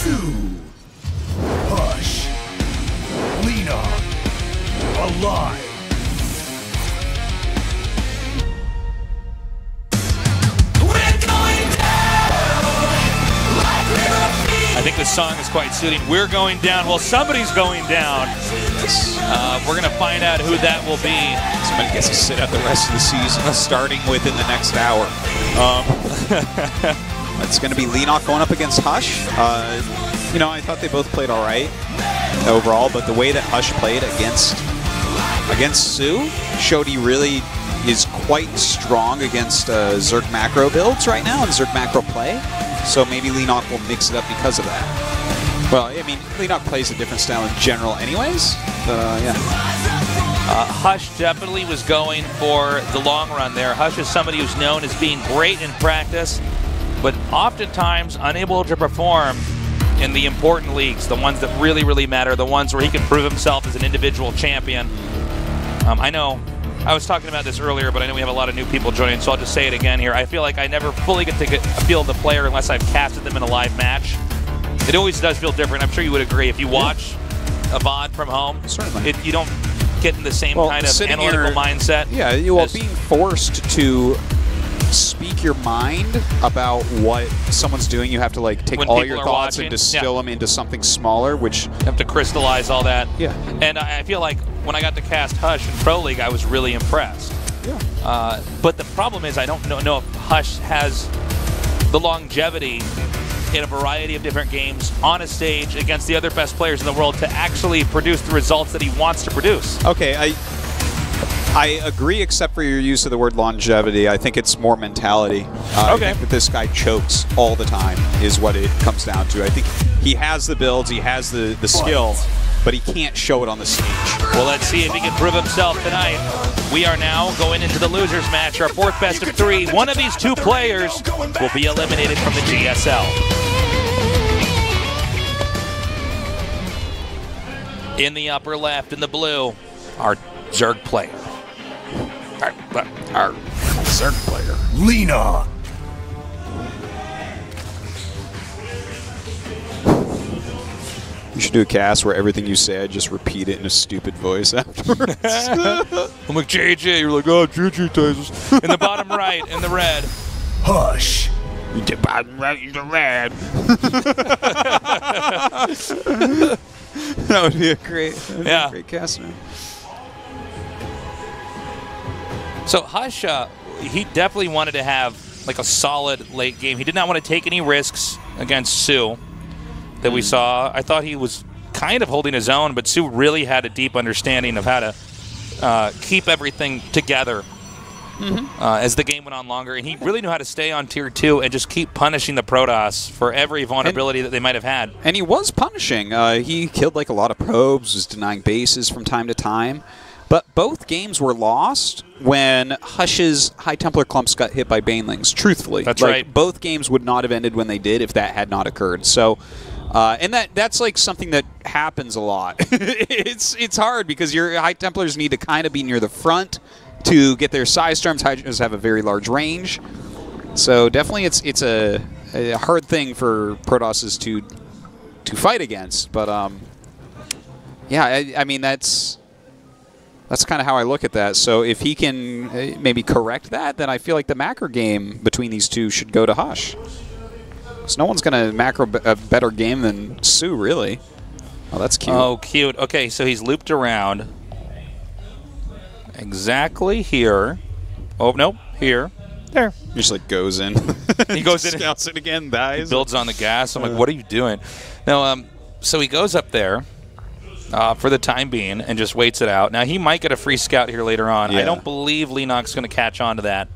Sue, Hush, Leenock, alive. I think this song is quite suiting. We're going down. Well, somebody's going down. We're going to find out who that will be. Somebody gets to sit out the rest of the season, starting within the next hour. It's going to be Leenock going up against Hush. You know, I thought they both played all right overall, but the way that Hush played against Sue showed he really is quite strong against Zerg macro builds right now and Zerg macro play. So maybe Leenock will mix it up because of that. Well, I mean, Leenock plays a different style in general anyways, but yeah. Hush definitely was going for the long run there. Hush is somebody who's known as being great in practice, but oftentimes unable to perform in the important leagues, the ones that really, really matter, the ones where he can prove himself as an individual champion. I know I was talking about this earlier, but I know we have a lot of new people joining, so I'll just say it again here. I feel like I never fully get to feel the player unless I've casted them in a live match. It always does feel different. I'm sure you would agree. If you watch a VOD from home, certainly you don't get in the same kind of analytical mindset. Yeah, well, being forced to speak your mind about what someone's doing, you have to like take all your thoughts and distill them into something smaller, which you have to crystallize all that. Yeah. And I feel like when I got to cast Hush in Pro League, I was really impressed. Yeah. But the problem is I don't know if Hush has the longevity in a variety of different games on a stage against the other best players in the world to actually produce the results that he wants to produce. Okay, I agree, except for your use of the word longevity. I think it's more mentality. I think that this guy chokes all the time is what it comes down to. I think he has the builds, he has the skill, but he can't show it on the stage. Well, let's see if he can prove himself tonight. We are now going into the losers match, our fourth best of three. One of these two players will be eliminated from the GSL. In the upper left, in the blue, our Zerg player. Our Zerg player. Leenock. You should do a cast where everything you say, I just repeat it in a stupid voice afterwards. I'm like, JJ, you're like, oh, JJ Tyson. In the bottom right, in the red. Hush. In the bottom right, in the red. That would be a great, great cast, man. So Hush, he definitely wanted to have like a solid late game. He did not want to take any risks against Sue that we saw. I thought he was kind of holding his own, but Sue really had a deep understanding of how to keep everything together as the game went on longer. And he really knew how to stay on tier 2 and just keep punishing the Protoss for every vulnerability that they might have had. And he was punishing. He killed like a lot of probes, was denying bases from time to time. But both games were lost when Hush's High Templar clumps got hit by Banelings, truthfully. That's like, right. Both games would not have ended when they did if that had not occurred. So, and that's like something that happens a lot. It's hard because your High Templars need to kind of be near the front to get their size storms. Hydras have a very large range. So definitely it's a hard thing for Protosses to fight against. But, yeah, I mean, that's kind of how I look at that. So if he can maybe correct that, then I feel like the macro game between these two should go to Hush. Because no one's going to macro a better game than Sue, really. Oh, that's cute. Oh, cute. Okay, so he's looped around. Exactly here. Oh, no, here. There. He just like goes in. He goes in. Scouts it again, dies. He builds on the gas. I'm like, what are you doing? No, so he goes up there. For the time being, and just waits it out. Now, he might get a free scout here later on. Yeah. I don't believe Leenock's going to catch on to that.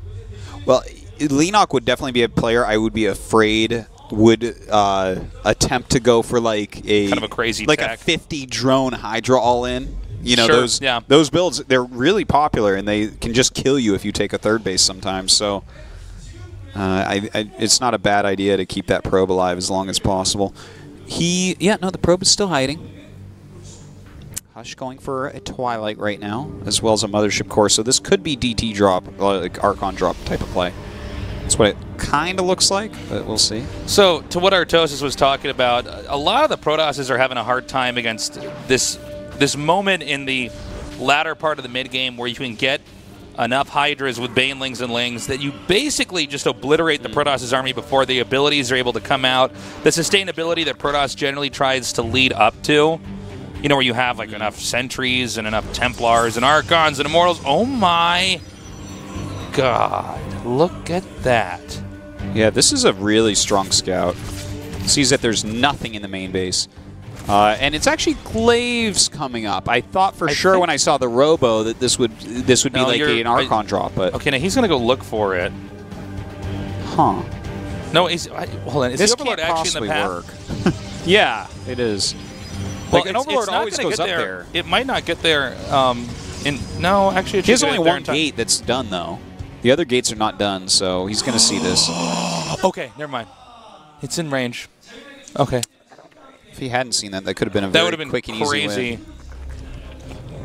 Well, Leenock would definitely be a player I would be afraid would attempt to go for like a kind of a crazy like tech. a 50 drone Hydra all in. You know, Sure, those builds, they're really popular, and they can just kill you if you take a third base sometimes. So it's not a bad idea to keep that probe alive as long as possible. The probe is still hiding. Hush going for a Twilight right now, as well as a Mothership Core. So this could be DT drop, like Archon drop type of play. That's what it kind kind of looks like, but we'll see. So, to what Artosis was talking about, a lot of the Protosses are having a hard time against this moment in the latter part of the mid-game where you can get enough Hydras with Banelings and Lings that you basically just obliterate the Protoss' army before the abilities are able to come out. The sustainability that Protoss generally tries to lead up to, you know, where you have like enough Sentries and enough Templars and Archons and Immortals. Oh my God, look at that. Yeah, this is a really strong scout. Sees that there's nothing in the main base. And it's actually Glaives coming up. I thought for sure when I saw the Robo that this would be like an Archon drop, but okay, now he's gonna go look for it. Huh? No, hold on. Is This the Overlord can't actually in the possibly path? work. Yeah, it is. Well, Like an Overlord not always gonna goes get up there. It might not get there. No, actually, it He has should only get there one in time. gate that's done though. The other gates are not done, so he's gonna see this. Okay, never mind. It's in range. Okay. If he hadn't seen that, that could have been a That very would have been quick and crazy. easy win.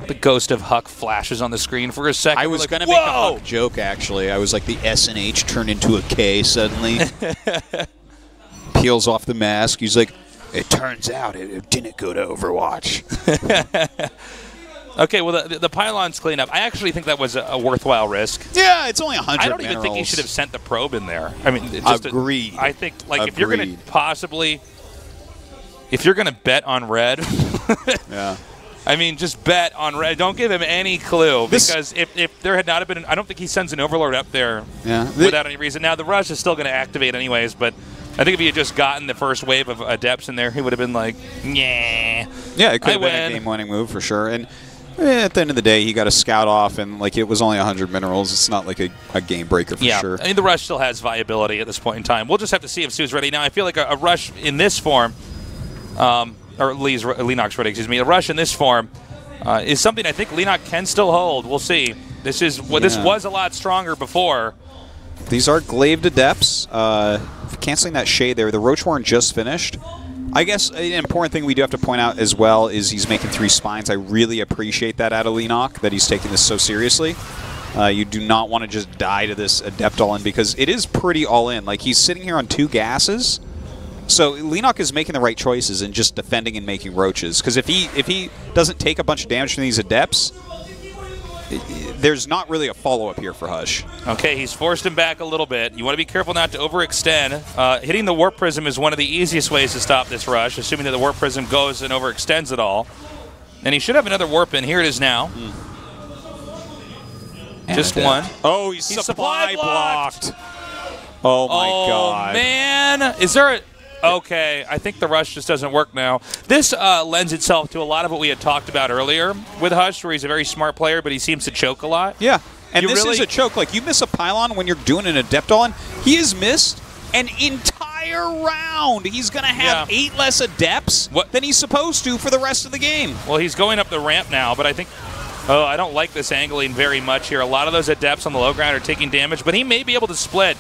The ghost of Huck flashes on the screen for a second. I was like, going to make a "Whoa!" Huck joke, actually. I was like, the S and H turned into a K suddenly. Peels off the mask. He's like, it turns out it didn't go to Overwatch. Okay, well, the pylons clean up. I actually think that was a worthwhile risk. Yeah, it's only 100 I don't even think he should have sent the probe in there. I mean, Agreed. I think, like, if you're going to possibly... If you're going to bet on red, yeah. I mean, just bet on red. Don't give him any clue, because if there had not been, I don't think he sends an Overlord up there without any reason. Now, the rush is still going to activate anyways, but I think if he had just gotten the first wave of Adepts in there, he would have been like, yeah. Yeah, it could have been a game-winning move for sure. And at the end of the day, he got a scout off, and like it was only 100 minerals. It's not like a game breaker for sure. I mean, the rush still has viability at this point in time. We'll just have to see if Sue's ready. Now, I feel like a rush in this form, or Leenock's ready, excuse me. A rush in this form is something I think Leenock can still hold. We'll see. This was a lot stronger before. These are Glaved Adepts. Canceling that shade there. The Roachworn just finished. I guess an important thing we do have to point out as well is he's making 3 spines. I really appreciate that out of Leenock, that he's taking this so seriously. You do not want to just die to this Adept all-in, because it is pretty all-in. Like, he's sitting here on 2 gases. So Leenock is making the right choices and just defending and making roaches. Because if he doesn't take a bunch of damage from these Adepts, there's not really a follow-up here for Hush. Okay, he's forced him back a little bit. You want to be careful not to overextend. Hitting the Warp Prism is one of the easiest ways to stop this rush, assuming that the Warp Prism goes and overextends it all. And he should have another Warp in. Here it is now. Just one. Oh, he's supply blocked. Oh, my God. Oh, man. Is there a... Okay, I think the rush just doesn't work now. This lends itself to a lot of what we had talked about earlier with Hush, where he's a very smart player, but he seems to choke a lot. Yeah, and this is a choke. Like, you miss a pylon when you're doing an Adept on. He has missed an entire round. He's going to have 8 less Adepts than he's supposed to for the rest of the game. Well, he's going up the ramp now, but I think... Oh, I don't like this angling very much here. A lot of those Adepts on the low ground are taking damage, but he may be able to split.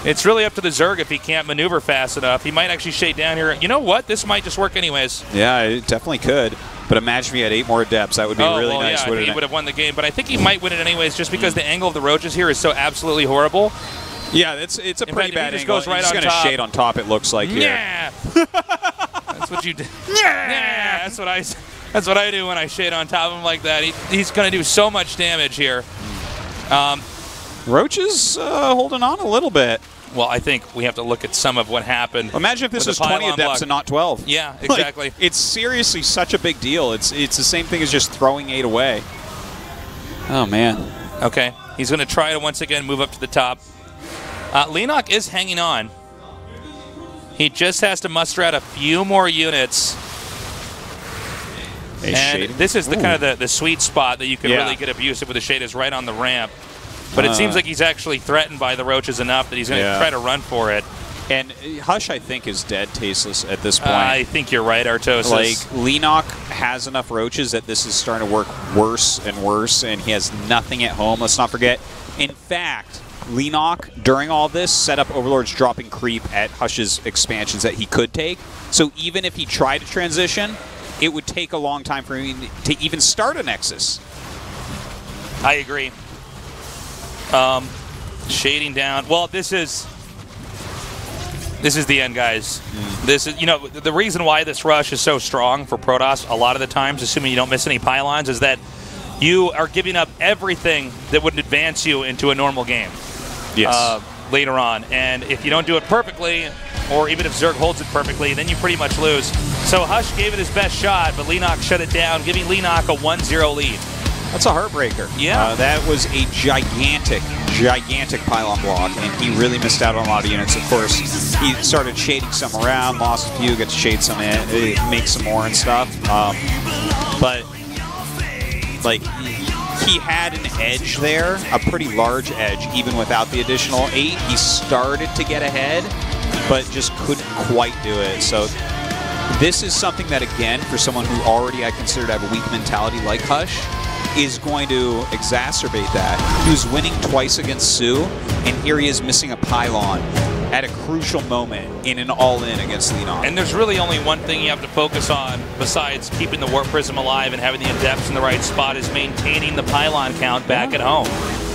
It's really up to the Zerg if he can't maneuver fast enough. He might actually shade down here. You know what? This might just work anyways. Yeah, it definitely could. But imagine if he had 8 more Adepts. That would be really nice. Yeah, he would have won the game. But I think he might win it anyways, just because the angle of the roaches here is so absolutely horrible. Yeah, it's a pretty bad angle. Goes right He's going to shade on top, it looks like here. Yeah. That's what you do. Yeah. That's what I do when I shade on top of him like that. He's going to do so much damage here. Roaches holding on a little bit. Well, I think we have to look at some of what happened. Imagine if this was 20 Adepts and not 12. Yeah, exactly. Like, it's seriously such a big deal. It's the same thing as just throwing 8 away. Oh, man. Okay, he's going to try to once again move up to the top. Leenock is hanging on. He just has to muster out a few more units. And this is the kind of the sweet spot that you can really get abusive with the shade, is right on the ramp. But it seems like he's actually threatened by the roaches enough that he's going to try to run for it. And Hush, I think, is dead tasteless at this point. I think you're right, Artosis. Like, Leenock has enough roaches that this is starting to work worse and worse, and he has nothing at home. Let's not forget. In fact, Leenock, during all this, set up Overlords dropping creep at Hush's expansions that he could take. So even if he tried to transition, it would take a long time for him to even start a Nexus. I agree. Shading down. Well, this is This is the end, guys. This is, the reason why this rush is so strong for Protoss a lot of the times, assuming you don't miss any pylons, is that you are giving up everything that would advance you into a normal game. Yes. Later on. And if you don't do it perfectly, or even if Zerg holds it perfectly, then you pretty much lose. So Hush gave it his best shot, but Leenock shut it down, giving Leenock a 1-0 lead. That's a heartbreaker. Yeah. That was a gigantic pylon block, and he really missed out on a lot of units. Of course, he started shading some around, lost a few, got to shade some in, make some more and stuff. But, like, he had an edge there, a pretty large edge, even without the additional 8. He started to get ahead, but just couldn't quite do it. So this is something that, again, for someone who already I consider to have a weak mentality like Hush, is going to exacerbate that. He was winning twice against Sue, and here he is missing a pylon at a crucial moment in an all-in against Leenock. And there's really only one thing you have to focus on besides keeping the Warp Prism alive and having the Adepts in the right spot is maintaining the pylon count back at home.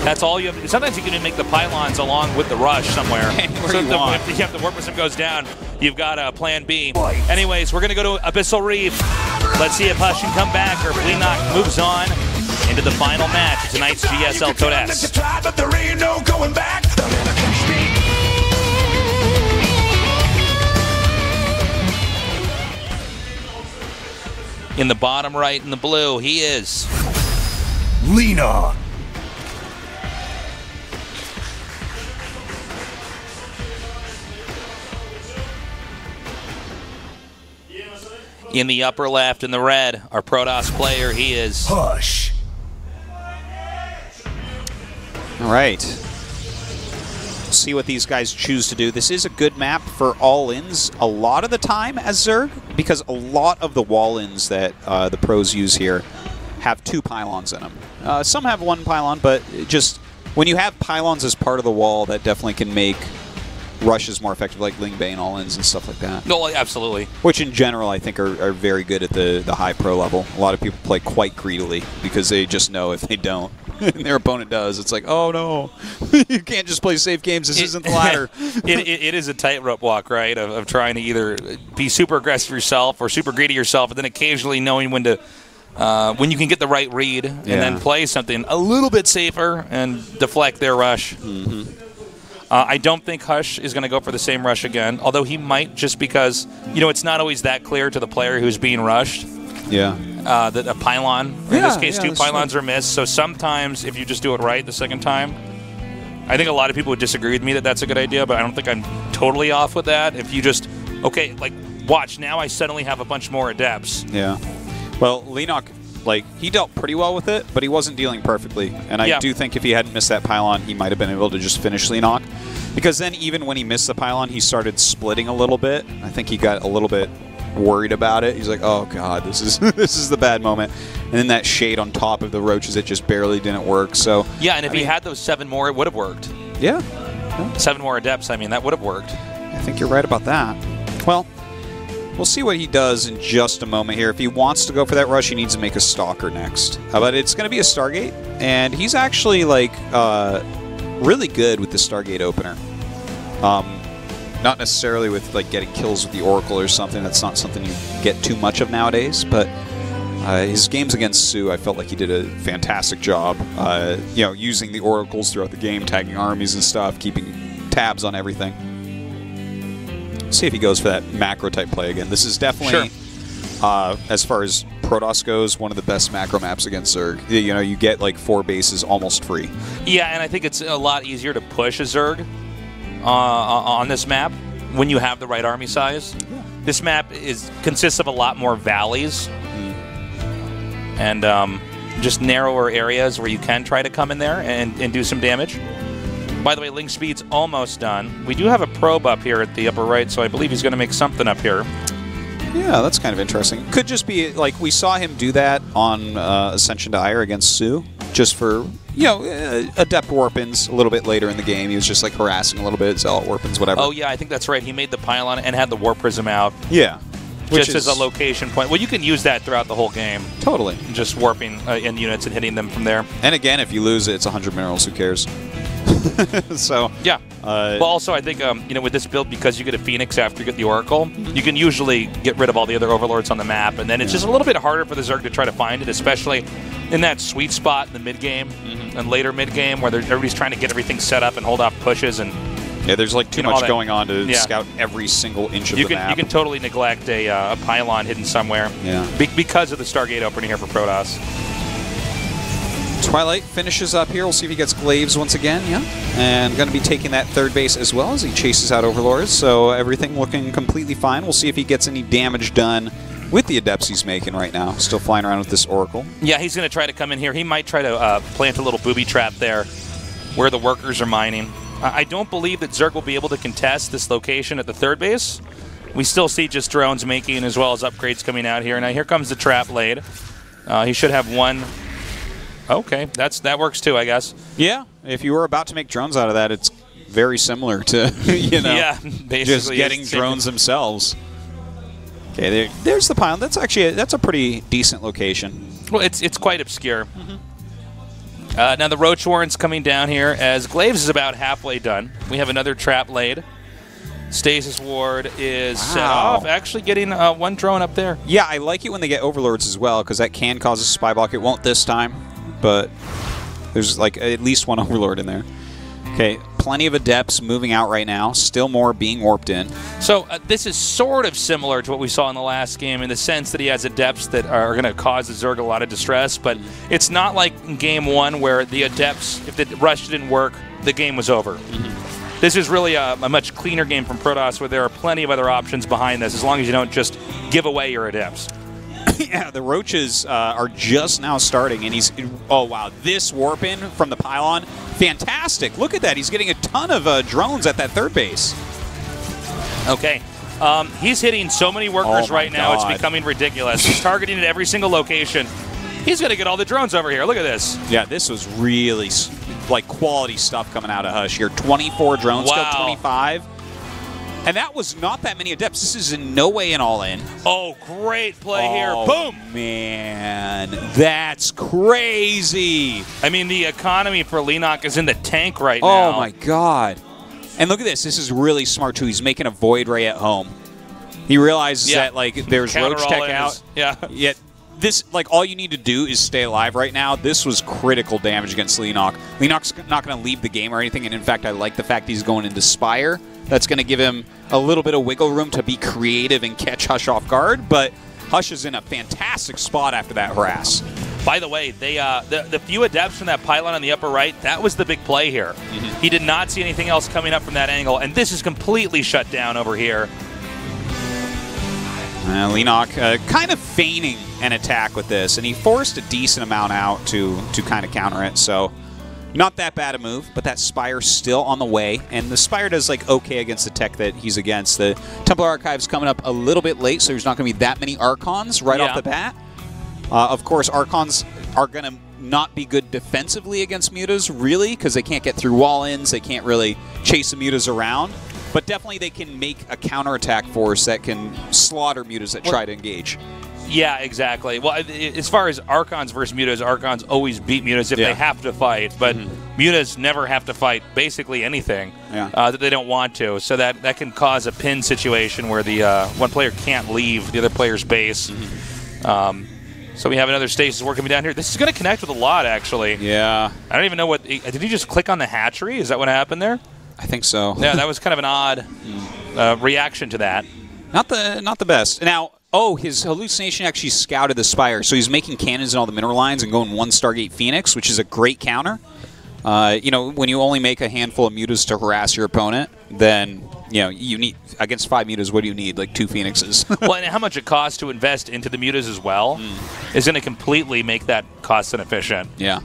That's all you have. Sometimes you can even make the pylons along with the rush somewhere. So if the Warp Prism goes down, you've got a plan B. Anyways, we're going to go to Abyssal Reef. Let's see if Hush can come back or if Leenock moves on into the final match of tonight's GSL Codex. In the bottom right in the blue, he is Leenock. in the upper left in the red. Our Protoss player, he is Hush. All right. See what these guys choose to do. This is a good map for all-ins a lot of the time as Zerg, because a lot of the wall-ins that the pros use here have 2 pylons in them. Some have 1 pylon, but just when you have pylons as part of the wall, that definitely can make rushes more effective, like Ling Bane all-ins and stuff like that. No, absolutely. Which in general I think are very good at the high pro level. A lot of people play quite greedily because they just know if they don't, and their opponent does, it's like, oh no, you can't just play safe games, this isn't the ladder. It is a tightrope walk, right, of trying to either be super aggressive yourself or super greedy yourself, and then occasionally knowing when to when you can get the right read and then play something a little bit safer and deflect their rush. I don't think Hush is going to go for the same rush again, although he might, just because, you know, it's not always that clear to the player who's being rushed. Yeah. That a pylon, or in this case, 2 pylons are missed. So sometimes, if you just do it right the second time, I think a lot of people would disagree with me that that's a good idea, but I don't think I'm totally off with that. If you just, okay, like, watch, now I suddenly have a bunch more Adepts. Yeah. Well, Leenock, like, he dealt pretty well with it, but he wasn't dealing perfectly. And I do think if he hadn't missed that pylon, he might have been able to just finish Leenock. Because then even when he missed the pylon, he started splitting a little bit. I think he got a little bit worried about it. He's like, oh god, this is this is the bad moment. And then that shade on top of the roaches, it just barely didn't work. So yeah, and if he had those 7 more, it would have worked. Yeah. 7 more Adepts, I mean, that would have worked. I think you're right about that. Well, we'll see what he does in just a moment here. If he wants to go for that rush, he needs to make a Stalker next. But it's going to be a Stargate, and he's actually, like, really good with the Stargate opener. Not necessarily with, like, getting kills with the Oracle or something. That's not something you get too much of nowadays, but his games against Sue, I felt like he did a fantastic job, you know, using the Oracles throughout the game, tagging armies and stuff, keeping tabs on everything. See if he goes for that macro type play again. This is definitely, as far as Protoss goes, one of the best macro maps against Zerg. You know, you get like 4 bases almost free. Yeah, and I think it's a lot easier to push a Zerg on this map when you have the right army size. Yeah. This map consists of a lot more valleys and just narrower areas where you can try to come in there and do some damage. By the way, Link Speed's almost done. We do have a probe up here at the upper right, so I believe he's going to make something up here. Yeah, that's kind of interesting. Could just be, like, we saw him do that on Ascension to Ire against Sue, just for, you know, Adept Warpins a little bit later in the game. He was just, like, harassing a little bit, Zealot Warpins, whatever. Oh, yeah, I think that's right. He made the pylon and had the Warp Prism out. Yeah. Just as a location point. Well, you can use that throughout the whole game. Totally. Just warping in units and hitting them from there. And again, if you lose it, it's 100 minerals. Who cares? So yeah. Well, also I think you know, with this build, because you get a Phoenix after you get the Oracle, you can usually get rid of all the other Overlords on the map, and then it's just a little bit harder for the Zerg to try to find it, especially in that sweet spot in the mid game and later mid game where everybody's trying to get everything set up and hold off pushes and. Yeah, there's like too much going on to scout every single inch of the map. You can totally neglect a pylon hidden somewhere. Yeah. Because of the Stargate opening here for Protoss. Twilight finishes up here. We'll see if he gets Glaives once again. Yeah. And going to be taking that third base as well as he chases out Overlords. So everything looking completely fine. We'll see if he gets any damage done with the Adepts he's making right now. Still flying around with this Oracle. Yeah, he's going to try to come in here. He might try to plant a little booby trap there where the workers are mining. I don't believe that Zerg will be able to contest this location at the third base. We still see just drones making as well as upgrades coming out here. Now here comes the trap laid. He should have one. Okay, that works too, I guess. Yeah, if you were about to make drones out of that, it's very similar to yeah, basically just getting drones themselves. Okay, there's the pylon. That's actually that's a pretty decent location. Well, it's quite obscure. Now the Roach Warren's coming down here as Glaives is about halfway done. We have another trap laid. Stasis Ward is set off, actually getting one drone up there. Yeah, I like it when they get Overlords as well, because that can cause a spy block. It won't this time, but there's like at least one Overlord in there. Okay, plenty of Adepts moving out right now. Still more being warped in. So this is sort of similar to what we saw in the last game in the sense that he has Adepts that are going to cause the Zerg a lot of distress, but it's not like in Game 1 where the Adepts, if the rush didn't work, the game was over. This is really a much cleaner game from Protoss where there are plenty of other options behind this as long as you don't just give away your Adepts. Yeah, the Roaches are just now starting, and he's... Oh, wow. This warp in from the pylon, fantastic. Look at that. He's getting a ton of drones at that third base. Okay. He's hitting so many workers right now, it's becoming ridiculous. He's targeting at every single location. He's going to get all the drones over here. Look at this. Yeah, this was really, like, quality stuff coming out of Hush here. 24 drones, wow. Got 25. And that was not that many Adepts. This is in no way an all-in. Oh, great play here. Boom! Man, that's crazy. I mean, the economy for Leenock is in the tank right now. Oh, my God. And look at this. This is really smart, too. He's making a Void Ray at home. He realizes that, like, there's Roach Tech out. Yeah. Yet this, like, all you need to do is stay alive right now. This was critical damage against Leenock. Leenock's not going to leave the game or anything. And, in fact, I like the fact he's going into Spire. That's going to give him a little bit of wiggle room to be creative and catch Hush off guard, but Hush is in a fantastic spot after that harass. By the way, they the few Adepts from that pylon on the upper right, that was the big play here. He did not see anything else coming up from that angle, and this is completely shut down over here. Leenock kind of feigning an attack with this, and he forced a decent amount out to kind of counter it, so... Not that bad a move, but that Spire's still on the way, and the Spire does like okay against the tech that he's against. The Templar Archive's coming up a little bit late, so there's not going to be that many Archons right off the bat. Of course, Archons are going to not be good defensively against Mutas, really, because they can't get through wall-ins, they can't really chase the Mutas around, but definitely they can make a counterattack force that can slaughter Mutas that try to engage. Yeah, exactly. Well, as far as Archons versus Mutas, Archons always beat Mutas if they have to fight, but Mutas never have to fight basically anything that they don't want to. So that can cause a pin situation where the one player can't leave the other player's base. So we have another Stasis working down here. This is going to connect with a lot, actually. Yeah. I don't even know what... Did he just click on the hatchery? Is that what happened there? I think so. Yeah, that was kind of an odd reaction to that. Not the best. Now... Oh, his hallucination actually scouted the Spire, so he's making cannons in all the mineral lines and going one Stargate Phoenix, which is a great counter. You know, when you only make a handful of Mutas to harass your opponent, then, you know, you need, against 5 Mutas, what do you need? Like 2 Phoenixes. Well, and how much it costs to invest into the Mutas as well is going to completely make that cost inefficient. Yeah.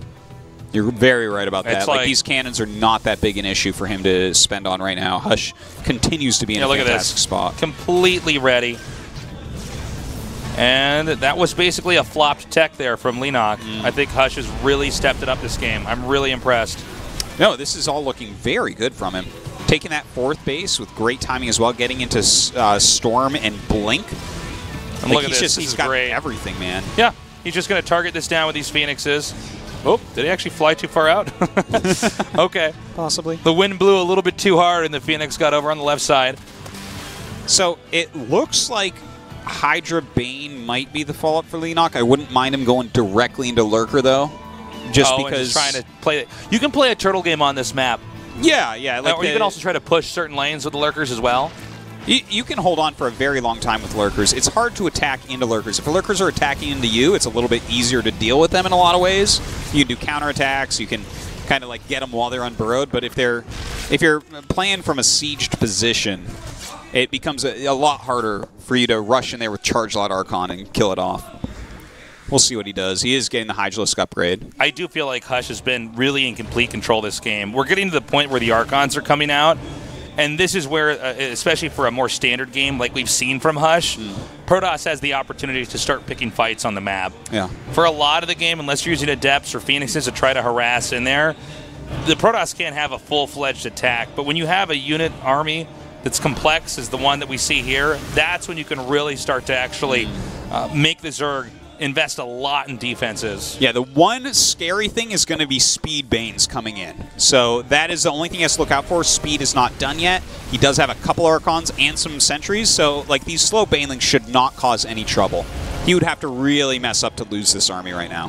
You're very right about that. Like these cannons are not that big an issue for him to spend on right now. Hush continues to be in a fantastic spot. Completely ready. And that was basically a flopped tech there from Leenock. I think Hush has really stepped it up this game. I'm really impressed. No, this is all looking very good from him. Taking that 4th base with great timing as well, getting into Storm and Blink. And look at this. He's got everything, man. Yeah, he's just going to target this down with these Phoenixes. Oh, did he actually fly too far out? Okay. Possibly. The wind blew a little bit too hard, and the Phoenix got over on the left side. So it looks like Hydra Bane might be the follow-up for Leenock. I wouldn't mind him going directly into Lurker, though. Just because... trying to play it. You can play a turtle game on this map. Yeah, yeah. Or you can also try to push certain lanes with the Lurkers as well. You can hold on for a very long time with Lurkers. It's hard to attack into Lurkers. If the Lurkers are attacking into you, it's a little bit easier to deal with them in a lot of ways. You can do counterattacks. You can kind of like get them while they're unburrowed. But if you're playing from a sieged position, it becomes a lot harder for you to rush in there with Charge Lot Archon and kill it off. We'll see what he does. He is getting the Hydralisk upgrade. I do feel like Hush has been really in complete control this game. We're getting to the point where the Archons are coming out. And this is where, especially for a more standard game like we've seen from Hush, Protoss has the opportunity to start picking fights on the map. Yeah. For a lot of the game, unless you're using Adepts or Phoenixes to try to harass in there, the Protoss can't have a full-fledged attack. But when you have a unit army that's complex as the one that we see here, that's when you can really start to actually make the Zerg invest a lot in defenses. Yeah, the one scary thing is going to be Speed Banes coming in. So that is the only thing he has to look out for. Speed is not done yet. He does have a couple Archons and some sentries, so like these slow Banelings should not cause any trouble. He would have to really mess up to lose this army right now.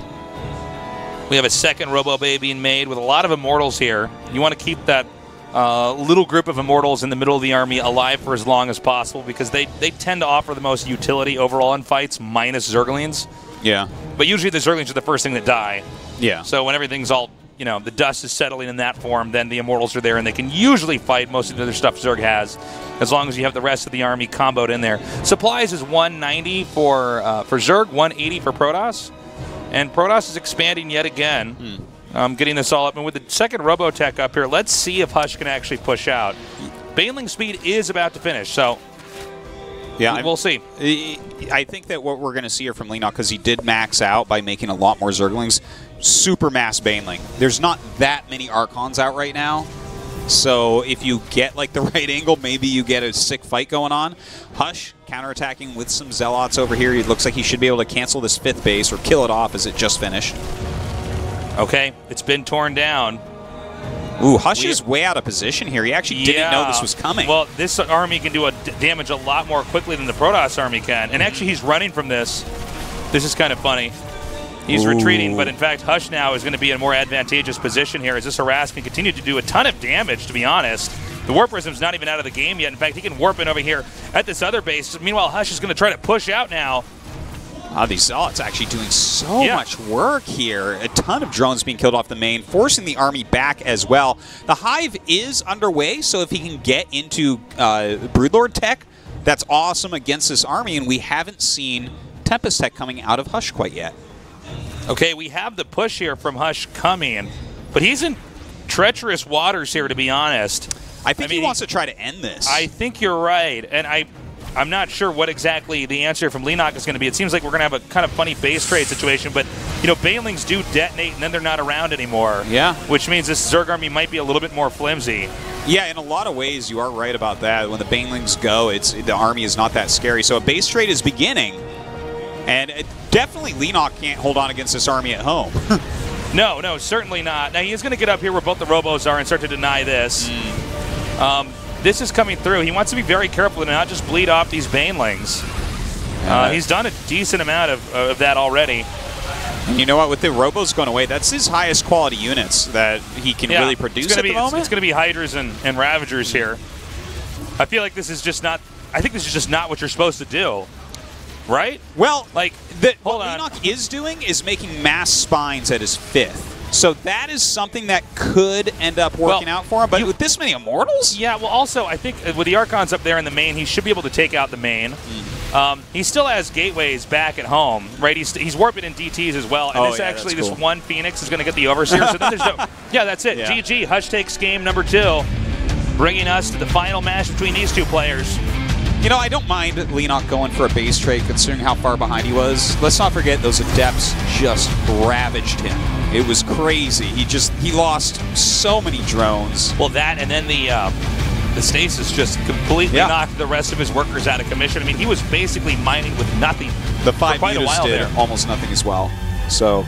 We have a second Robo Bay being made with a lot of Immortals here. You want to keep that little group of Immortals in the middle of the army alive for as long as possible because they tend to offer the most utility overall in fights, minus Zerglings. Yeah. But usually the Zerglings are the first thing that die. Yeah. So when everything's all, the dust is settling in that form, then the Immortals are there, and they can usually fight most of the other stuff Zerg has, as long as you have the rest of the army comboed in there. Supplies is 190 for Zerg, 180 for Protoss. And Protoss is expanding yet again. Getting this all up. And with the second Robotech up here, let's see if Hush can actually push out. Baneling speed is about to finish, so yeah, we'll see. I think that what we're going to see here from Leenock, because he did max out by making a lot more Zerglings, super mass Baneling. There's not that many Archons out right now, so if you get like the right angle, maybe you get a sick fight going on. Hush counterattacking with some Zealots over here. It looks like he should be able to cancel this 5th base or kill it off as it just finished. Okay, it's been torn down. Ooh, Hush is way out of position here. He actually didn't know this was coming. Well, this army can do damage a lot more quickly than the Protoss army can. And actually, he's running from this. This is kind of funny. He's retreating, but in fact, Hush now is going to be in a more advantageous position here as this harass can continue to do a ton of damage, to be honest. The Warp Prism's not even out of the game yet. In fact, he can warp in over here at this other base. Meanwhile, Hush is going to try to push out now. These Zealots actually doing so much work here. A ton of drones being killed off the main, forcing the army back as well. The Hive is underway, so if he can get into Broodlord tech, that's awesome against this army, and we haven't seen Tempest tech coming out of Hush quite yet. Okay, we have the push here from Hush coming, but he's in treacherous waters here, to be honest. I think he wants to try to end this. I think you're right, and I'm not sure what exactly the answer from Leenock is going to be. It seems like we're going to have a kind of funny base trade situation, but, Banelings do detonate and then they're not around anymore. Yeah. Which means this Zerg army might be a little bit more flimsy. Yeah, in a lot of ways, you are right about that. When the Banelings go, the army is not that scary. So a base trade is beginning, and definitely Leenock can't hold on against this army at home. No, certainly not. Now, he is going to get up here where both the Robos are and start to deny this. This is coming through. He wants to be very careful to not just bleed off these Banelings. He's done a decent amount of that already. And you know what? With the Robos going away, that's his highest quality units that he can really produce at the moment. It's going to be Hydras and Ravagers here. I feel like this is just not... I think this is just not what you're supposed to do. Right? Well, like, what Leenock is doing is making mass spines at his 5th. So that is something that could end up working out for him. But with this many Immortals? Yeah, well, also, I think with the Archons up there in the main, he should be able to take out the main. He still has gateways back at home, right? He's warping in DTs as well. And this one Phoenix is going to get the Overseer. So then there's no... Yeah, that's it. Yeah. GG. Hush takes game number 2, bringing us to the final match between these two players. I don't mind Leenock going for a base trade considering how far behind he was. Let's not forget those Adepts just ravaged him. It was crazy. He lost so many drones. Well, that and then the stasis just completely knocked the rest of his workers out of commission. I mean, he was basically mining with nothing. The 5 units did almost nothing as well. So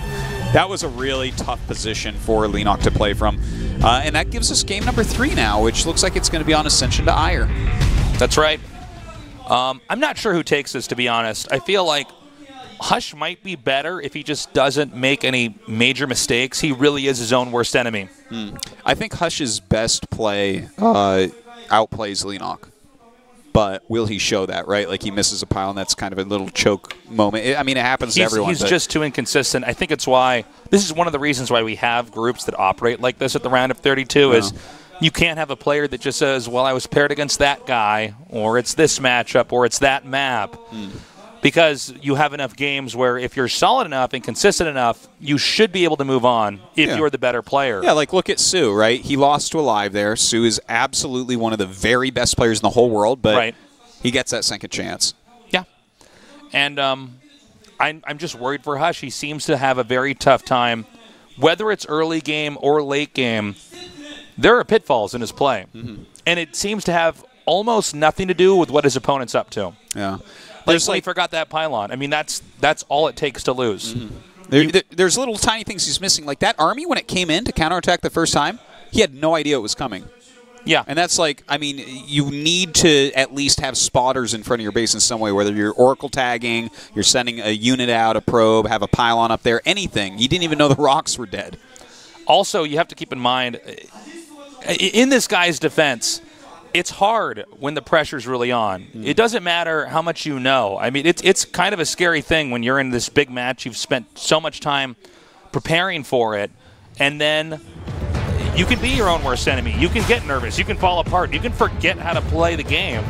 That was a really tough position for Leenock to play from. And that gives us game number 3 now, which looks like it's going to be on Ascension to Ire. That's right. I'm not sure who takes this, to be honest. I feel like Hush might be better if he just doesn't make any major mistakes. He really is his own worst enemy. I think Hush's best play outplays Leenock. But will he show that, right? Like he misses a pile, and that's kind of a little choke moment. I mean, it happens to everyone. He's just too inconsistent. I think it's why – this is one of the reasons why we have groups that operate like this at the round of 32 is you can't have a player that just says, well, I was paired against that guy, or it's this matchup, or it's that map. Because you have enough games where if you're solid enough and consistent enough, you should be able to move on if you're the better player. Yeah, like look at Sue, right? He lost to Alive there. Sue is absolutely one of the very best players in the whole world, but he gets that second chance. Yeah. And I'm just worried for Hush. He seems to have a very tough time. Whether it's early game or late game, there are pitfalls in his play. And it seems to have almost nothing to do with what his opponent's up to. Yeah. Like he forgot that pylon. I mean, that's all it takes to lose. There's little tiny things he's missing. Like that army, when it came in to counterattack the first time, he had no idea it was coming. Yeah. And that's like, I mean, you need to at least have spotters in front of your base in some way, whether you're oracle tagging, you're sending a unit out, a probe, have a pylon up there, anything. You didn't even know the rocks were dead. Also, you have to keep in mind, in this guy's defense, it's hard when the pressure's really on. It doesn't matter how much you know. I mean, it's kind of a scary thing when you're in this big match. You've spent so much time preparing for it, and then you can be your own worst enemy. You can get nervous. You can fall apart. You can forget how to play the game.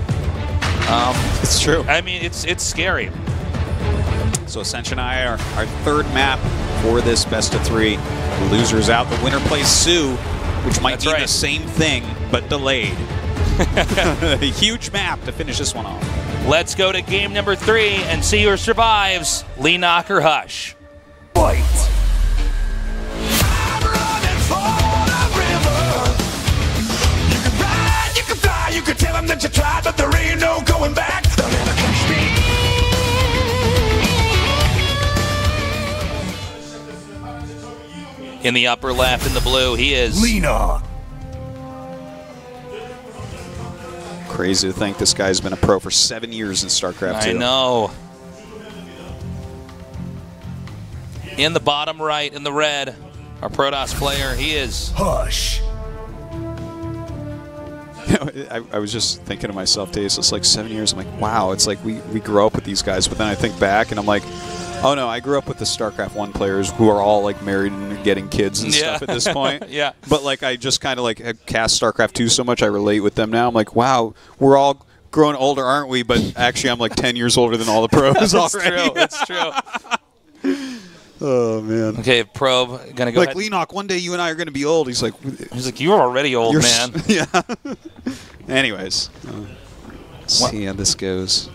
It's true. I mean, it's scary. So Ascension I are our third map for this best of 3. The loser's out. The winner plays Sue, which might mean the same thing, but delayed. A huge map to finish this one off. Let's go to game number 3 and see who survives, Leenock or Hush. Fight! You could tell them that you tried, but there ain't no going back. They'll never catch me. In the upper left, in the blue, he is Leenock. Crazy to think this guy's been a pro for 7 years in StarCraft 2. I know. In the bottom right, in the red, our Protoss player, he is Hush. I was just thinking to myself, Dave, so it's like 7 years. I'm like, wow, it's like we grew up with these guys. But then I think back and I'm like, oh no, I grew up with the StarCraft 1 players who are all like married and getting kids and stuff at this point. Yeah. But like I just kind of like have cast StarCraft 2 so much I relate with them now. I'm like, wow, we're all growing older, aren't we? But actually I'm like 10 years older than all the pros already. It's true. Oh, man. Okay, Probe, going to go ahead. Leenock, one day you and I are going to be old. He's like, you're already old, man. Yeah. Anyways, let's see how this goes.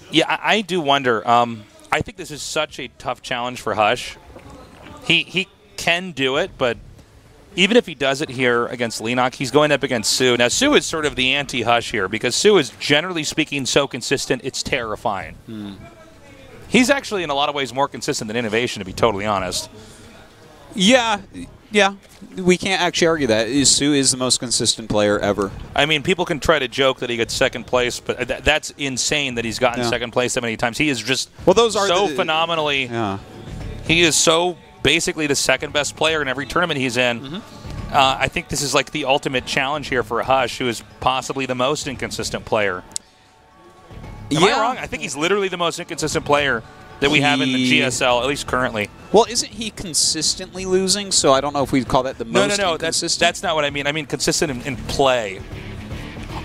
Yeah, I do wonder. I think this is such a tough challenge for Hush. He can do it, but even if he does it here against Leenock, he's going up against Sue. Now, Sue is sort of the anti-Hush here because Sue is, generally speaking, so consistent, it's terrifying. He's actually, in a lot of ways, more consistent than Innovation, to be totally honest. Yeah. We can't actually argue that. Sue is the most consistent player ever. I mean, people can try to joke that he gets second place, but that's insane that he's gotten second place so many times. He is just phenomenally. Yeah. He is so basically the second best player in every tournament he's in. I think this is like the ultimate challenge here for Hush, who is possibly the most inconsistent player. Am I wrong? I think he's literally the most inconsistent player that we have in the GSL, at least currently. Well, isn't he consistently losing? So I don't know if we'd call that the most inconsistent. That's not what I mean. I mean consistent in play.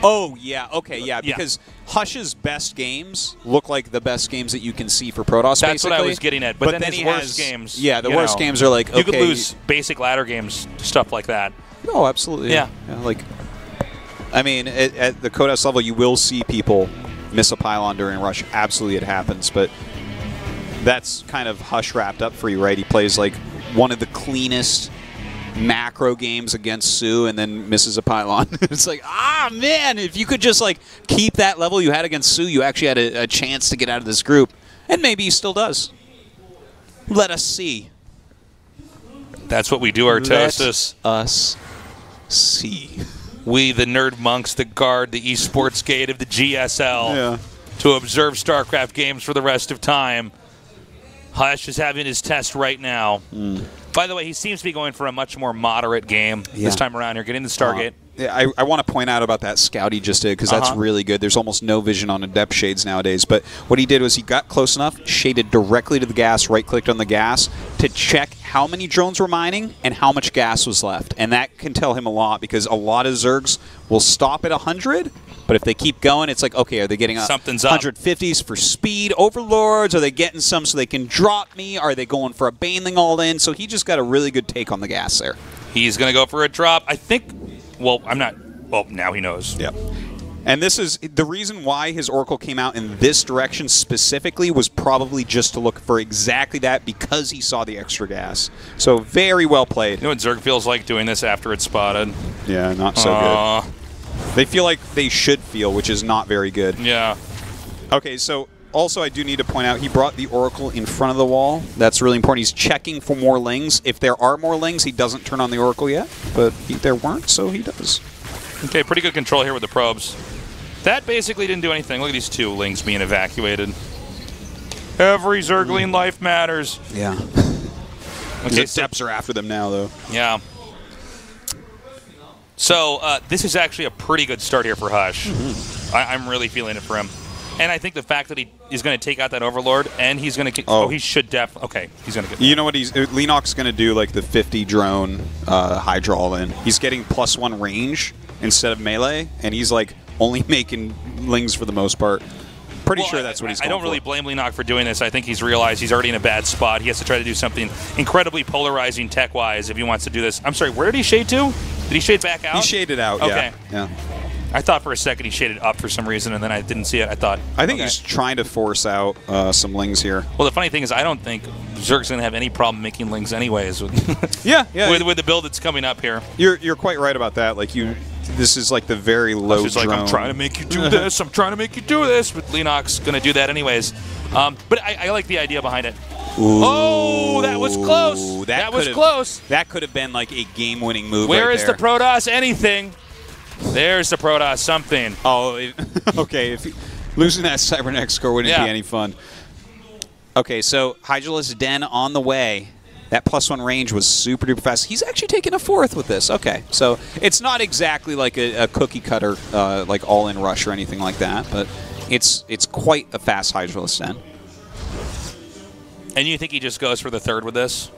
Oh, yeah. Okay, yeah. Because Hush's best games look like the best games that you can see for Protoss, That's what I was getting at. But then his worst games. Yeah, the worst games are like, okay. You could lose basic ladder games, stuff like that. Oh, absolutely. Yeah. Like, I mean, at the Kodos level, you will see people miss a pylon during a rush. Absolutely, it happens. But that's kind of Hush wrapped up for you, right? He plays like one of the cleanest macro games against Sue and then misses a pylon. It's like, man, if you could just like keep that level you had against Sue, you actually had a chance to get out of this group. And maybe he still does. Let us see. That's what we do, Artosis. Let us see. We, the nerd monks that guard the esports gate of the GSL to observe StarCraft games for the rest of time. Hush is having his test right now. By the way, he seems to be going for a much more moderate game this time around here, getting the Stargate. I want to point out about that scout he just did, because that's really good. There's almost no vision on adept shades nowadays. But what he did was he got close enough, shaded directly to the gas, right-clicked on the gas to check how many drones were mining and how much gas was left. And that can tell him a lot, because a lot of Zergs will stop at 100, but if they keep going, it's like, okay, are they getting something's up. 150s for speed overlords? Are they getting some so they can drop me? Are they going for a baneling all in? So he just got a really good take on the gas there. He's going to go for a drop. I think, well, I'm not, well, now he knows. Yep. And this is the reason why his Oracle came out in this direction specifically, was probably just to look for exactly that, because he saw the extra gas. So very well played. You know what Zerg feels like doing this after it's spotted? Yeah, not so good. They feel like they should feel, which is not very good. Yeah. Okay, so also I do need to point out he brought the Oracle in front of the wall. That's really important. He's checking for more lings. If there are more lings, he doesn't turn on the Oracle yet, but there weren't, so he does. Okay, pretty good control here with the probes. That basically didn't do anything. Look at these 2 lings being evacuated. Every Zergling life matters. Yeah. Okay, the steps are after them now, though. Yeah. So this is actually a pretty good start here for Hush. I'm really feeling it for him. And I think the fact that he is going to take out that Overlord, and he's going to... Oh, he should definitely... Okay, he's going to get... You know what? Leenock's going to do, like, the 50 drone Hydra all in. He's getting +1 range instead of melee, and he's, like, only making lings for the most part. Pretty sure that's what he's going for. I don't really blame Leenock for doing this. I think he's realized he's already in a bad spot. He has to try to do something incredibly polarizing tech-wise if he wants to do this. I'm sorry, where did he shade to? Did he shade back out? He shaded out, okay. Yeah. I thought for a second he shaded up for some reason, and then I didn't see it. I think he's trying to force out some lings here. Well, the funny thing is I don't think Zerg's going to have any problem making lings anyways with, with the build that's coming up here. You're quite right about that. Like, this is like the very low drone. Like, I'm trying to make you do this. I'm trying to make you do this. But Leenock's going to do that anyways. But I like the idea behind it. Ooh. Oh, that was close. That was close. That could have been like a game-winning move. Where right is there. the Protoss? Anything. There's the Protoss something. Oh, okay. Losing that Cybernex score wouldn't be any fun. Okay, so Hydralisk Den on the way. That +1 range was super duper fast. He's actually taking a 4th with this. Okay, so it's not exactly like a cookie cutter, like all-in rush or anything like that, but it's quite a fast Hydralisk Den. And you think he just goes for the 3rd with this?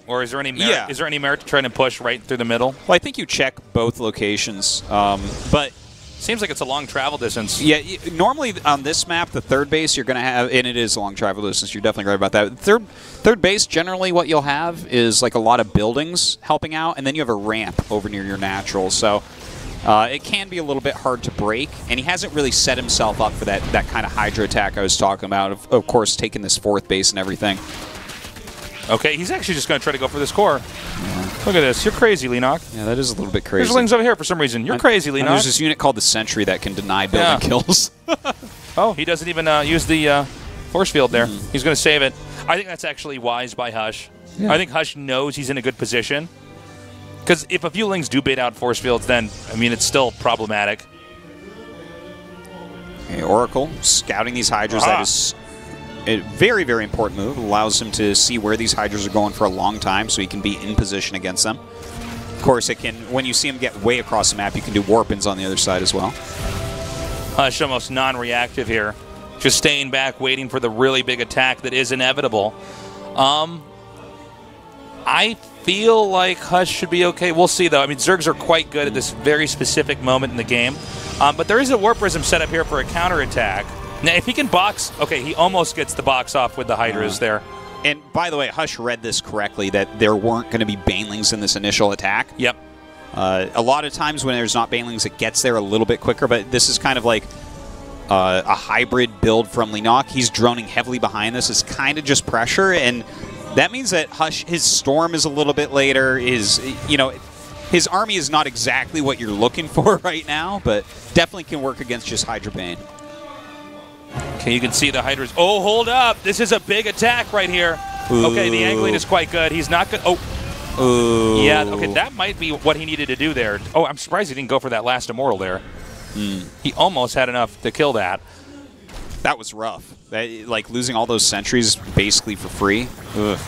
Or is there any merit? Is there any merit to trying to push right through the middle? Well, I think you check both locations, but seems like it's a long travel distance. Yeah, normally on this map, the 3rd base you're going to have, and it is a long travel distance. You're definitely right about that. Third base, generally, what you'll have is like a lot of buildings helping out, and then you have a ramp over near your natural. So it can be a little bit hard to break, and he hasn't really set himself up for that kind of Hydra attack I was talking about. Of course, taking this 4th base and everything. Okay, he's actually just going to try to go for this core. Yeah. Look at this. You're crazy, Leenock. Yeah, that is a little bit crazy. There's lings over here for some reason. You're crazy, Leenock. There's this unit called the Sentry that can deny building kills. Oh, he doesn't even use the force field there. He's going to save it. I think that's actually wise by Hush. Yeah. I think Hush knows he's in a good position. Because if a few lings do bait out force fields, then, I mean, it's still problematic. Okay, Oracle scouting these Hydras. That is a very, very important move. It allows him to see where these Hydras are going for a long time so he can be in position against them. Of course, it can, when you see him get way across the map, you can do warp-ins on the other side as well. Hush almost non-reactive here. Just staying back, waiting for the really big attack that is inevitable. I feel like Hush should be okay. We'll see, though. I mean, Zergs are quite good at this very specific moment in the game. But there is a Warp Prism set up here for a counterattack. Now, if he can box... Okay, he almost gets the box off with the Hydras there. And, by the way, Hush read this correctly, that there weren't going to be Banelings in this initial attack. Yep. A lot of times when there's not Banelings, it gets there a little bit quicker, but this is kind of like a hybrid build from Leenock. He's droning heavily behind this. It's kind of just pressure, and that means that Hush, his Storm is a little bit later. His army is not exactly what you're looking for right now, but definitely can work against just Hydra Bane. Okay, you can see the Hydras. Oh, hold up. This is a big attack right here. Ooh. Okay, the angling is quite good. He's not good. Oh, Ooh. Yeah, okay, that might be what he needed to do there. Oh, I'm surprised he didn't go for that last Immortal there. He almost had enough to kill that. That was rough. Like, losing all those sentries basically for free. Ugh.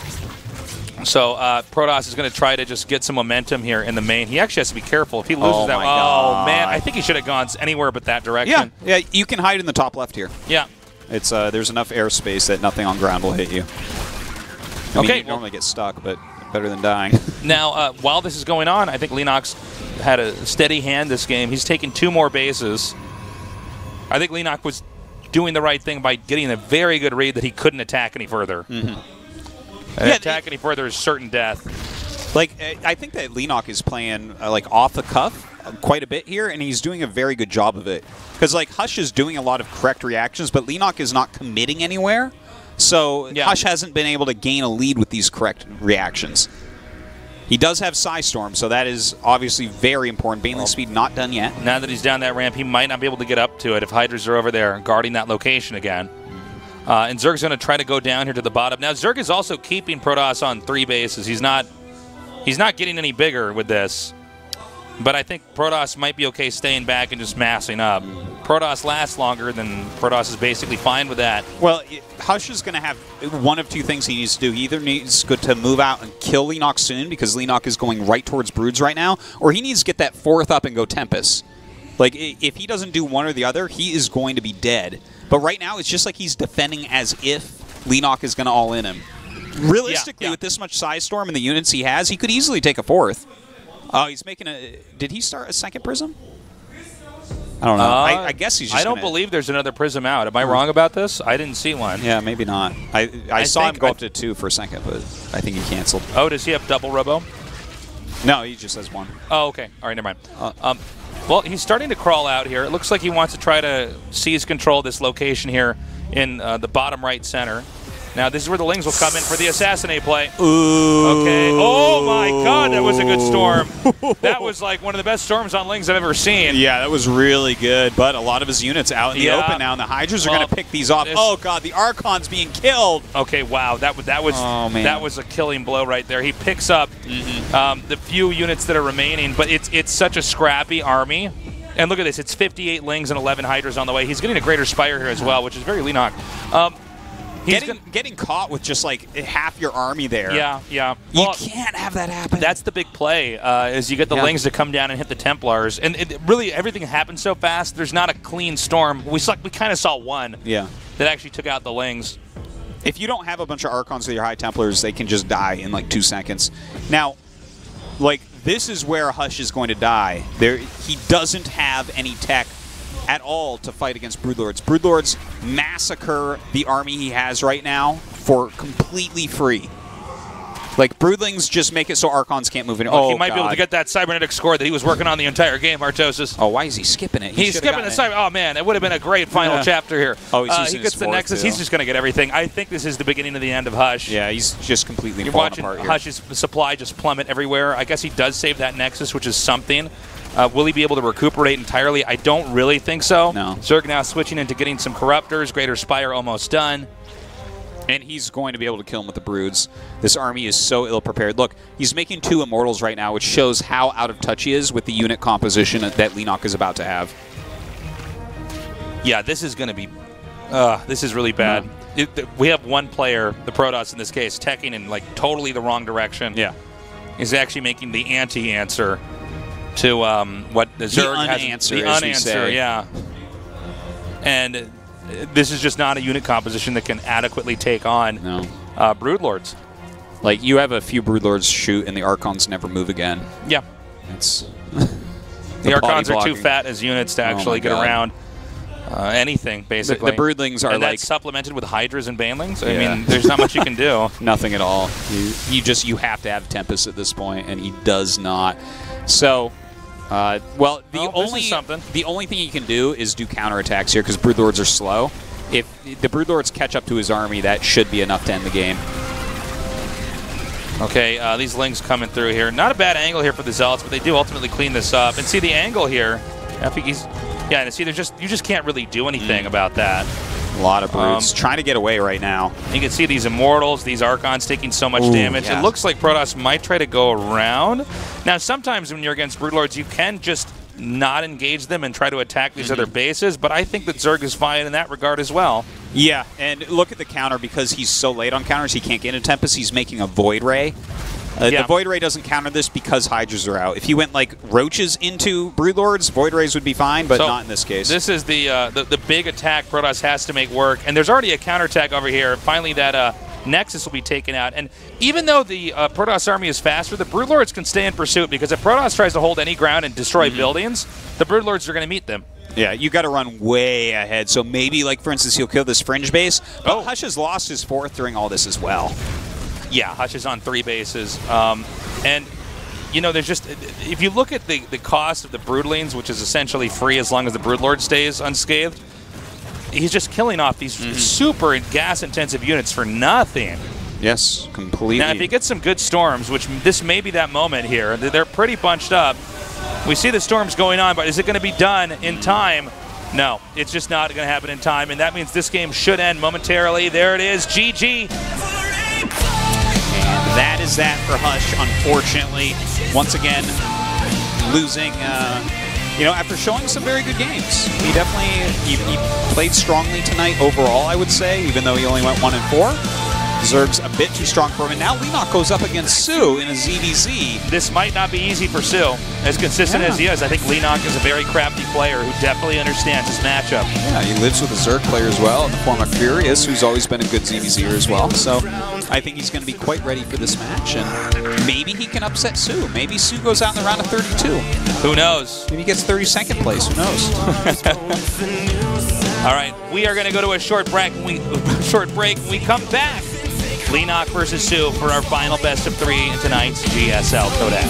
So Protoss is going to try to just get some momentum here in the main. He actually has to be careful. If he loses that, oh, man, I think he should have gone anywhere but that direction. Yeah, you can hide in the top left here. Yeah. It's there's enough airspace that nothing on ground will hit you. I mean, you normally get stuck, but better than dying. Now, while this is going on, I think Leenock's had a steady hand this game. He's taken 2 more bases. I think Leenock was doing the right thing by getting a very good read that he couldn't attack any further. Attack any further is certain death. Like, I think that Leenock is playing like off the cuff quite a bit here, and he's doing a very good job of it. Because like Hush is doing a lot of correct reactions, but Leenock is not committing anywhere. So Hush hasn't been able to gain a lead with these correct reactions. He does have Psystorm, so that is obviously very important. Baneling speed not done yet. Now that he's down that ramp, he might not be able to get up to it if Hydras are over there guarding that location again. And Zerg's going to try to go down here to the bottom. Now Zerg is also keeping Protoss on 3 bases. He's not getting any bigger with this. But I think Protoss might be okay staying back and just massing up. Protoss lasts longer, then Protoss is basically fine with that. Well, Hush is going to have one of 2 things he needs to do. He either needs to move out and kill Leenock soon, because Leenock is going right towards Broods right now, or he needs to get that 4th up and go Tempest. Like, if he doesn't do one or the other, he is going to be dead. But right now, it's just like he's defending as if Leenock is going to all-in him. Realistically, with this much Psystorm and the units he has, he could easily take a 4th. Oh, he's making a... Did he start a 2nd Prism? I don't know. I guess he's just I don't believe there's another Prism out. Am I wrong about this? I didn't see one. Yeah, maybe not. I saw him go up to 2 for a second, but I think he canceled. Oh, does he have double Robo? No, he just has 1. Oh, okay. All right, never mind. Well, he's starting to crawl out here. It looks like he wants to try to seize control of this location here in the bottom right center. Now, this is where the Lings will come in for the assassinate play. Ooh. Okay. Oh, my God, that was a good storm. That was like one of the best storms on Lings I've ever seen. Yeah, that was really good. But a lot of his units out in the open now, and the Hydras are going to pick these off. Oh, God, the Archon's being killed. Okay, wow. That was a killing blow right there. He picks up the few units that are remaining, but it's such a scrappy army. And look at this. It's 58 Lings and 11 Hydras on the way. He's getting a greater Spire here as well, which is very Leenock. Getting caught with just like half your army there. Yeah. Well, you can't have that happen. That's the big play, is you get the Lings to come down and hit the Templars. And really, everything happens so fast, there's not a clean storm. We kind of saw one that actually took out the Lings. If you don't have a bunch of Archons with your High Templars, they can just die in like 2 seconds. Now, like, this is where Hush is going to die. He doesn't have any tech at all to fight against Broodlords. Broodlords massacre the army he has right now for completely free. Like, Broodlings just make it so Archons can't move in. Oh, he might be able to get that cybernetic score that he was working on the entire game, Artosis. Oh, why is he skipping it? He's skipping the cyber. Oh, man, it would have been a great final chapter here. Oh, he's he gets the Nexus. He's just going to get everything. I think this is the beginning of the end of Hush. Yeah, he's just completely You're falling watching apart here. Hush's supply just plummet everywhere. I guess he does save that Nexus, which is something. Will he be able to recuperate entirely? I don't really think so. No. Zerg now switching into getting some Corruptors. Greater Spire almost done. And he's going to be able to kill him with the Broods. This army is so ill-prepared. Look, he's making 2 Immortals right now, which shows how out of touch he is with the unit composition that Leenock is about to have. Yeah, this is going to be... this is really bad. We have one player, the Protoss in this case, teching in like totally the wrong direction. Yeah. He's actually making the anti-answer to what the Zerg has. The unanswer, yeah. And this is just not a unit composition that can adequately take on Broodlords. Like, you have a few Broodlords shoot, and the Archons never move again. Yeah. It's the Archons are too fat as units to actually get around anything, basically. The Broodlings are and like... that's supplemented with Hydras and Banelings. I mean, there's not much you can do. Nothing at all. You have to have Tempest at this point, and he does not. So... well, the only thing he can do is do counterattacks here, because Broodlords are slow. If the Broodlords catch up to his army, that should be enough to end the game. Okay, these Lings coming through here. Not a bad angle here for the Zealots, but they do ultimately clean this up. And see the angle here. I think he's... Yeah, and see, you just can't really do anything about that. A lot of brutes trying to get away right now. You can see these Immortals, these Archons taking so much damage. Yeah. It looks like Protoss might try to go around. Now, sometimes when you're against Broodlords, you can just not engage them and try to attack these other bases, but I think that Zerg is fine in that regard as well. Yeah, and look at the counter. Because he's so late on counters, he can't get into Tempest. He's making a Void Ray. The Void Ray doesn't counter this because Hydras are out. If he went like Roaches into Broodlords, Void Rays would be fine, but not in this case. This is the big attack Protoss has to make work, and there's already a counterattack over here. Finally, that Nexus will be taken out, and even though the Protoss army is faster, the Broodlords can stay in pursuit, because if Protoss tries to hold any ground and destroy buildings, the Broodlords are going to meet them. Yeah, you got to run way ahead. So maybe, like for instance, he'll kill this Fringe base. But Hush has lost his 4th during all this as well. Yeah, Hush is on 3 bases. And, you know, there's just, if you look at the cost of the Broodlings, which is essentially free as long as the Broodlord stays unscathed, he's just killing off these super gas-intensive units for nothing. Yes, completely. Now, if he gets some good storms, which this may be that moment here, they're pretty bunched up. We see the storms going on, but is it going to be done in time? No, it's just not going to happen in time, and that means this game should end momentarily. There it is, GG. And that is that for Hush, unfortunately. Once again, losing, you know, after showing some very good games. He definitely he played strongly tonight overall, I would say, even though he only went 1-4. Zerg's a bit too strong for him. And now Leenock goes up against Sue in a ZVZ. This might not be easy for Sue. As consistent as he is, I think Leenock is a very crafty player who definitely understands his matchup. Yeah, he lives with a Zerg player as well in the form of Furious, who's always been a good ZVZer as well. So I think he's going to be quite ready for this match. And maybe he can upset Sue. Maybe Sue goes out in the round of 32. Who knows? Maybe he gets 32nd place. Who knows? All right, we are going to go to a short break. When we come back, Leenock versus Sue for our final best of 3 in tonight's GSL Codex.